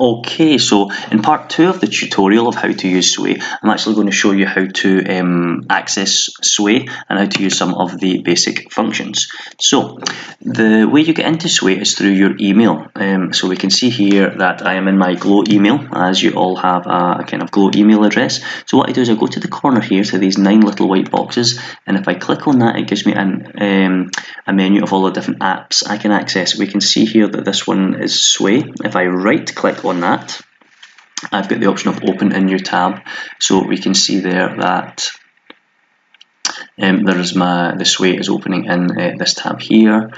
Okay, so in part 2 of the tutorial of how to use Sway, I'm actually going to show you how to access Sway and how to use some of the basic functions. So the way you get into Sway is through your email. So we can see here that I am in my Glow email, as you all have a kind of Glow email address. So what I do is I go to the corner here to these 9 little white boxes, and if I click on that, it gives me a menu of all the different apps I can access. We can see here that this one is Sway. If I right click on that, I've got the option of open a new tab, so we can see there that the Sway is opening in this tab here.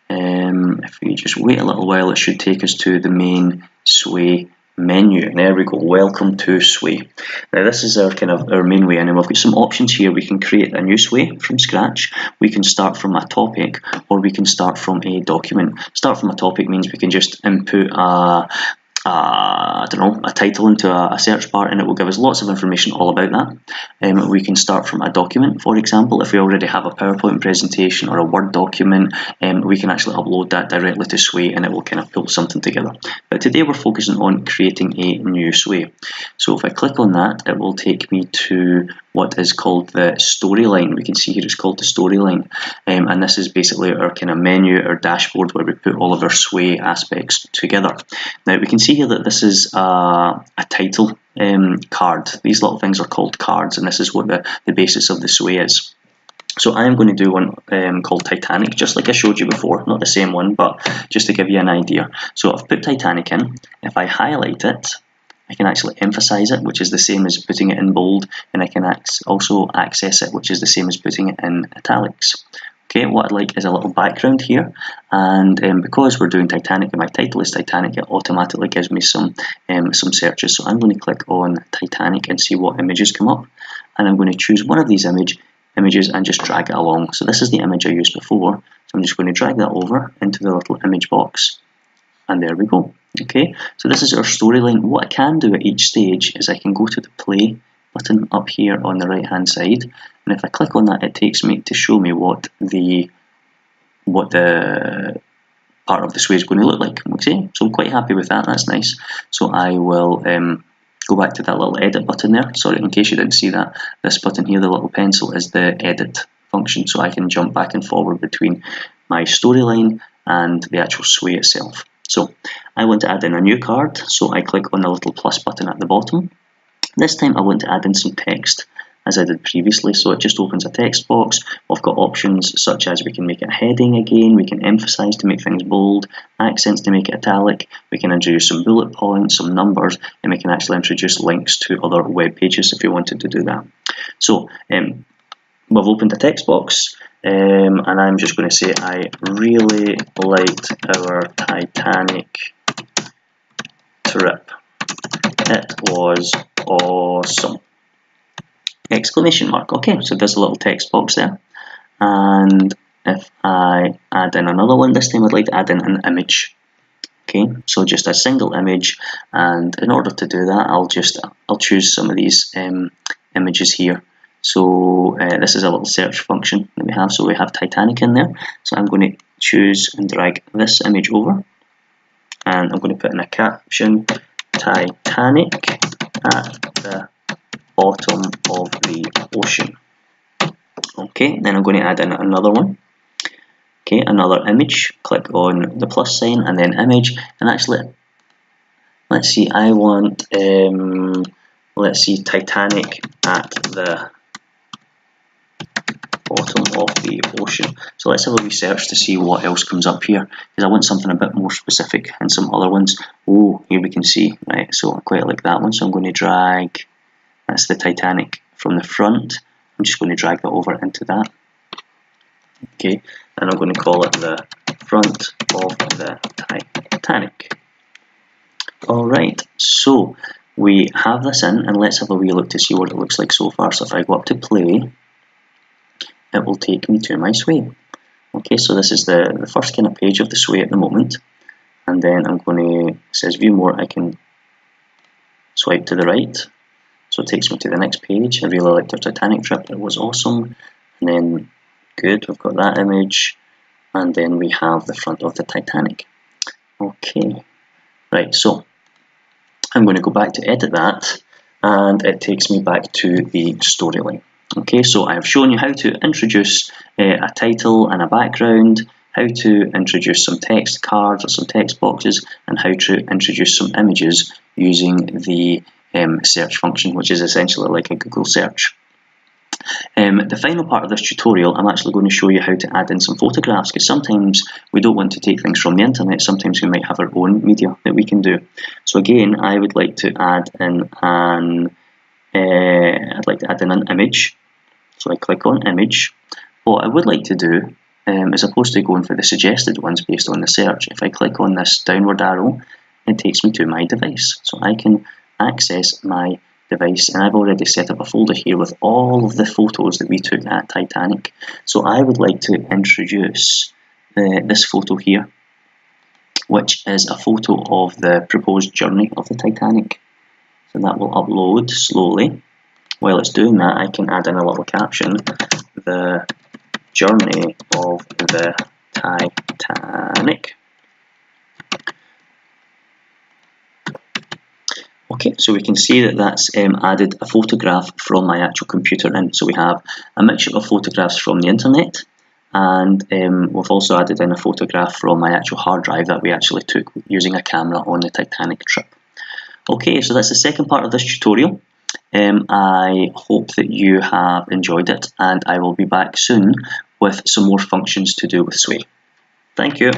If we just wait a little while, it should take us to the main Sway menu. There we go. Welcome to Sway. Now this is our main way, and then we've got some options here. We can create a new Sway from scratch. We can start from a topic, or we can start from a document. Start from a topic means we can just input I don't know, a title into a search bar, and it will give us lots of information all about that. We can start from a document, for example. If we already have a PowerPoint presentation or a Word document, we can actually upload that directly to Sway, and it will kind of pull something together. But today we're focusing on creating a new Sway. So if I click on that, it will take me to what is called the storyline. We can see here it's called the storyline, and this is basically our kind of menu, our dashboard, where we put all of our Sway aspects together. Now we can see here that this is a title card. These little things are called cards, and this is what the basis of the Sway is. So I am going to do one called Titanic, just like I showed you before, not the same one, but just to give you an idea. So I've put Titanic in. If I highlight it, I can actually emphasize it, which is the same as putting it in bold, and I can also access it, which is the same as putting it in italics. Okay, what I'd like is a little background here, and because we're doing Titanic and my title is Titanic, it automatically gives me some searches. So I'm going to click on Titanic and see what images come up, and I'm going to choose one of these images and just drag it along. So this is the image I used before, so I'm just going to drag that over into the little image box, and there we go. Okay, so this is our storyline. What I can do at each stage is I can go to the play button up here on the right hand side, and if I click on that, it takes me to show me what the part of the Sway is going to look like. Okay, so I'm quite happy with that. That's nice. So I will go back to that little edit button there. Sorry, in case you didn't see that, this button here, the little pencil, is the edit function, so I can jump back and forward between my storyline and the actual Sway itself. So I want to add in a new card, so I click on the little plus button at the bottom. This time I want to add in some text, as I did previously, so it just opens a text box. We've got options such as we can make it heading again, we can emphasize to make things bold, accents to make it italic, we can introduce some bullet points, some numbers, and we can actually introduce links to other web pages if we wanted to do that. So we've opened a text box, and I'm just going to say I really liked our Titanic trip. It was awesome! Exclamation mark. Okay, so there's a little text box there, and if I add in another one, this time I'd like to add in an image. Okay, so just a single image, and in order to do that, I'll choose some of these images here. So this is a little search function that we have. So we have Titanic in there. So I'm going to choose and drag this image over, and I'm going to put in a caption: Titanic at the bottom of the ocean. Okay, then I'm going to add in another one. Okay, another image. Click on the plus sign and then image, and actually, let's see. I want Titanic at the bottom of the ocean. So let's have a research to see what else comes up here, because I want something a bit more specific and some other ones. Oh, here we can see, right, so I quite like that one, so I'm going to drag, that's the Titanic from the front, I'm just going to drag that over into that. Okay, and I'm going to call it the front of the Titanic. Alright, so we have this in, and let's have a wee look to see what it looks like so far. So if I go up to play, it will take me to my Sway. Okay, so this is the first kind of page of the Sway at the moment, and then I'm going to, it says view more, I can swipe to the right, so it takes me to the next page. I really liked our Titanic trip, it was awesome, and then good, we've got that image, and then we have the front of the Titanic. Okay, right, so I'm going to go back to edit that, and it takes me back to the storyline. Okay, so I have shown you how to introduce a title and a background, how to introduce some text cards or some text boxes, and how to introduce some images using the search function, which is essentially like a Google search. The final part of this tutorial, I'm actually going to show you how to add in some photographs, because sometimes we don't want to take things from the internet, sometimes we might have our own media that we can do. So again, I would like to add in an image. So I click on image. What I would like to do, as opposed to going for the suggested ones based on the search, if I click on this downward arrow, it takes me to my device. So I can access my device, and I've already set up a folder here with all of the photos that we took at Titanic. So I would like to introduce this photo here, which is a photo of the proposed journey of the Titanic. So that will upload slowly. While it's doing that, I can add in a little caption: the journey of the Titanic. Okay, so we can see that that's added a photograph from my actual computer in. So we have a mixture of photographs from the internet, and we've also added in a photograph from my actual hard drive that we actually took using a camera on the Titanic trip. Okay, so that's the second part of this tutorial. I hope that you have enjoyed it, and I will be back soon with some more functions to do with Sway. Thank you.